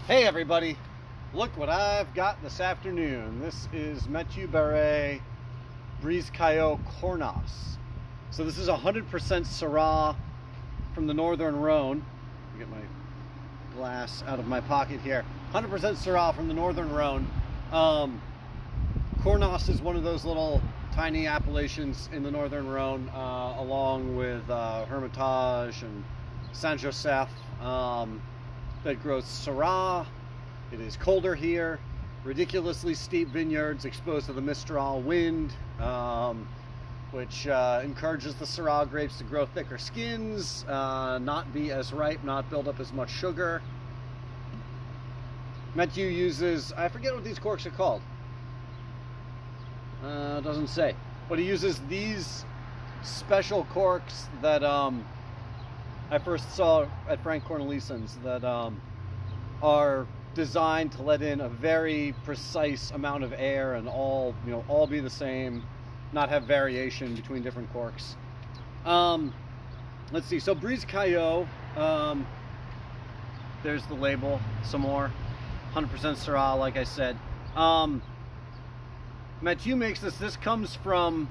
Hey everybody, look what I've got this afternoon. This is Matthieu Barret Brise Cailloux Cornas. So this is 100% Syrah from the Northern Rhone. Let me get my glass out of my pocket here. 100% Syrah from the Northern Rhone. Cornas is one of those little tiny appellations in the Northern Rhone, along with Hermitage and Saint Joseph. That grows Syrah. It is colder here, ridiculously steep vineyards exposed to the Mistral wind, which encourages the Syrah grapes to grow thicker skins, not be as ripe, not build up as much sugar. Matthieu uses, I forget what these corks are called. Doesn't say. But he uses these special corks that I first saw at Frank Cornelissen's that are designed to let in a very precise amount of air and all be the same, not have variation between different corks. Let's see. So Brise Cailloux, there's the label. Some more, 100% Syrah, like I said. Matthieu makes this. This comes from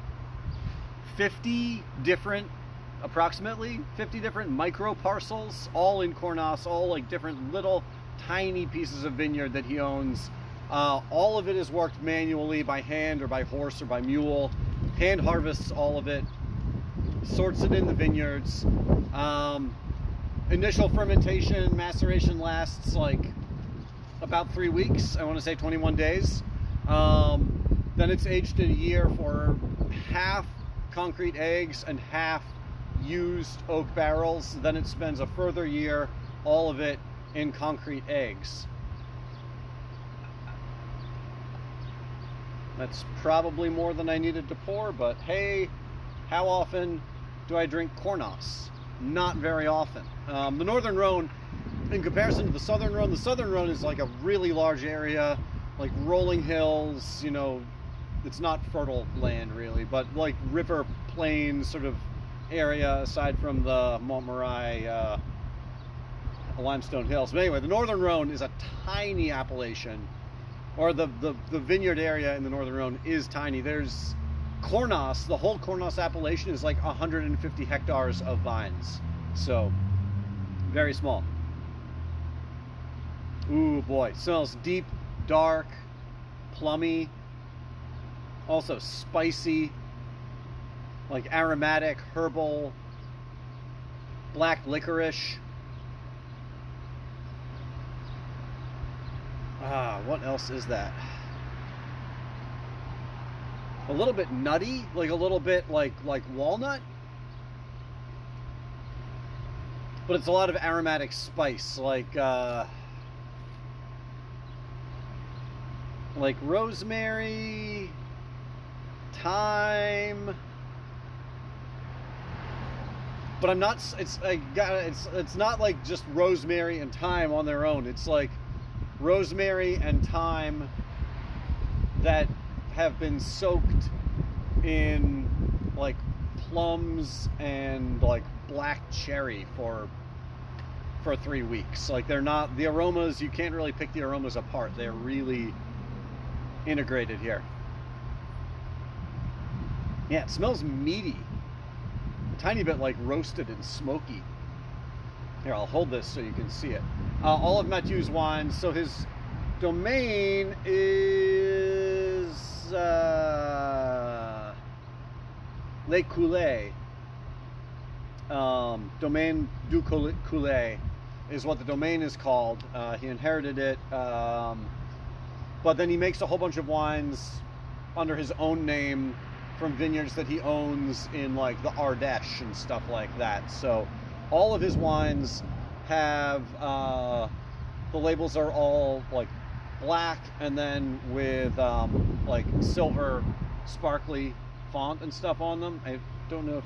50 different. Approximately 50 different micro parcels, all in Cornas, all like different little tiny pieces of vineyard that he owns. All of it is worked manually by hand or by horse or by mule. Hand harvests all of it, sorts it in the vineyards. Initial fermentation, maceration lasts like about 3 weeks. I want to say 21 days. Then it's aged in a year for half concrete eggs and half used oak barrels. Then it spends a further year, all of it in concrete eggs. That's probably more than I needed to pour, but hey, how often do I drink Cornas? Not very often. The Northern Rhone, in comparison to the Southern Rhone is like a really large area, like rolling hills, it's not fertile land really, but like river plains sort of area aside from the Montmirail limestone hills. But anyway, the Northern Rhone is a tiny appellation, or the vineyard area in the Northern Rhone is tiny. There's Cornas, the whole Cornas appellation is like 150 hectares of vines, so very small. Ooh boy, smells deep, dark, plummy, also spicy, like aromatic, herbal, black licorice. What else is that? A little bit nutty, like a little bit like walnut. But it's a lot of aromatic spice, like rosemary, thyme. But I'm not. It's not like just rosemary and thyme on their own. It's like rosemary and thyme that have been soaked in like plums and like black cherry for 3 weeks. Like they're not, the aromas, you can't really pick the aromas apart. They're really integrated here. Yeah, it smells meaty. A tiny bit like roasted and smoky. Here, I'll hold this so you can see it. All of Matthieu's wines. So his domain is Les Coulées. Domaine du Coulées is what the domain is called. He inherited it, but then he makes a whole bunch of wines under his own name from vineyards that he owns in like the Ardèche and stuff like that. So all of his wines have the labels are all like black and then with like silver sparkly font and stuff on them. I don't know if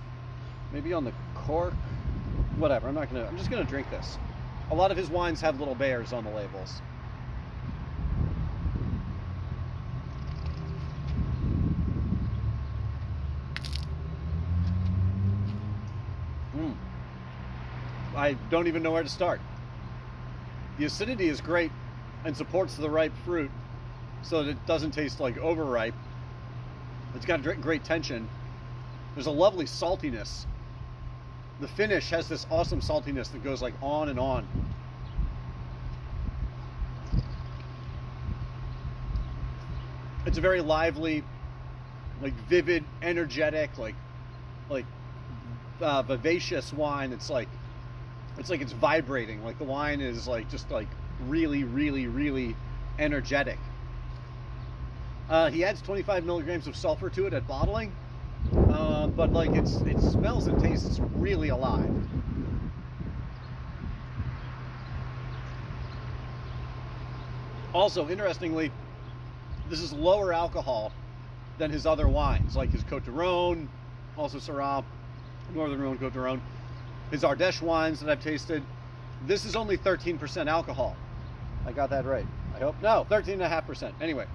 maybe on the cork, whatever. I'm just gonna drink this. A lot of his wines have little bears on the labels. I don't even know where to start. The acidity is great and supports the ripe fruit so that it doesn't taste like overripe. It's got great tension. There's a lovely saltiness. The finish has this awesome saltiness that goes like on and on. It's a very lively, like vivid, energetic, like vivacious wine. It's like it's vibrating. Like the wine is like just like really, really, really energetic. He adds 25 milligrams of sulfur to it at bottling, but like it smells and tastes really alive. Also, interestingly, this is lower alcohol than his other wines, like his Côte de Rhone, also Syrah, Northern Rhone, Côte de Rhone, his Ardèche wines that I've tasted. This is only 13% alcohol. I got that right, I hope. No, 13.5%. Anyway,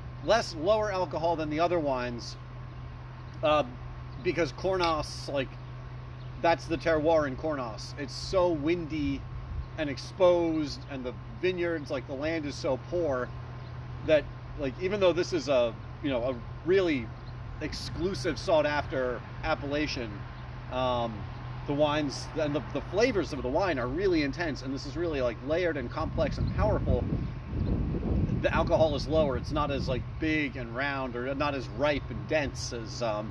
lower alcohol than the other wines, because Cornas, like, that's the terroir in Cornas. It's so windy and exposed, and the vineyards, like the land is so poor that, like, even though this is a really exclusive, sought after appellation, the wines and the flavors of the wine are really intense, and this is really like layered and complex and powerful. The alcohol is lower. It's not as like big and round, or not as ripe and dense as the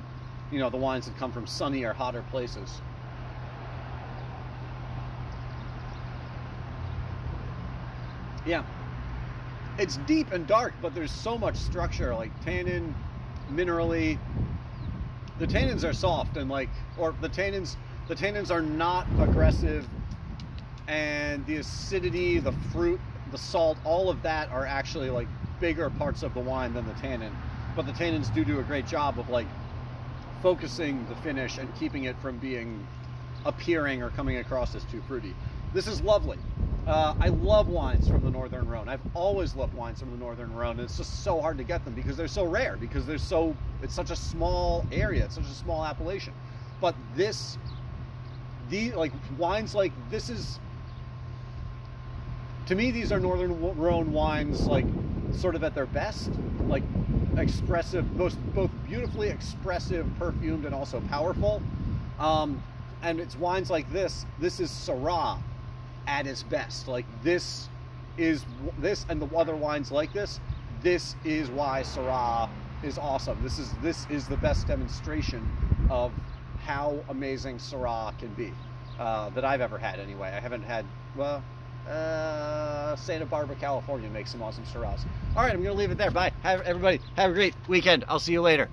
wines that come from sunnier, hotter places. Yeah, it's deep and dark, but there's so much structure, like tannin, minerally. The tannins are soft and the tannins are not aggressive, and the acidity, the fruit, the salt, all of that are actually like bigger parts of the wine than the tannin. But the tannins do a great job of like focusing the finish and keeping it from appearing or coming across as too fruity. This is lovely. I love wines from the Northern Rhone. I've always loved wines from the Northern Rhone. It's just so hard to get them because they're so rare, because it's such a small area, it's such a small appellation. But wines like this is, to me, these are Northern Rhone wines, like sort of at their best, like expressive, both beautifully expressive, perfumed, and also powerful. And it's wines like this is Syrah at its best. Like this and the other wines like this is why Syrah is awesome. This is the best demonstration of how amazing Syrah can be that I've ever had anyway. I haven't had, Santa Barbara, California makes some awesome Syrahs. All right, I'm gonna leave it there. Bye. Everybody have a great weekend. I'll see you later.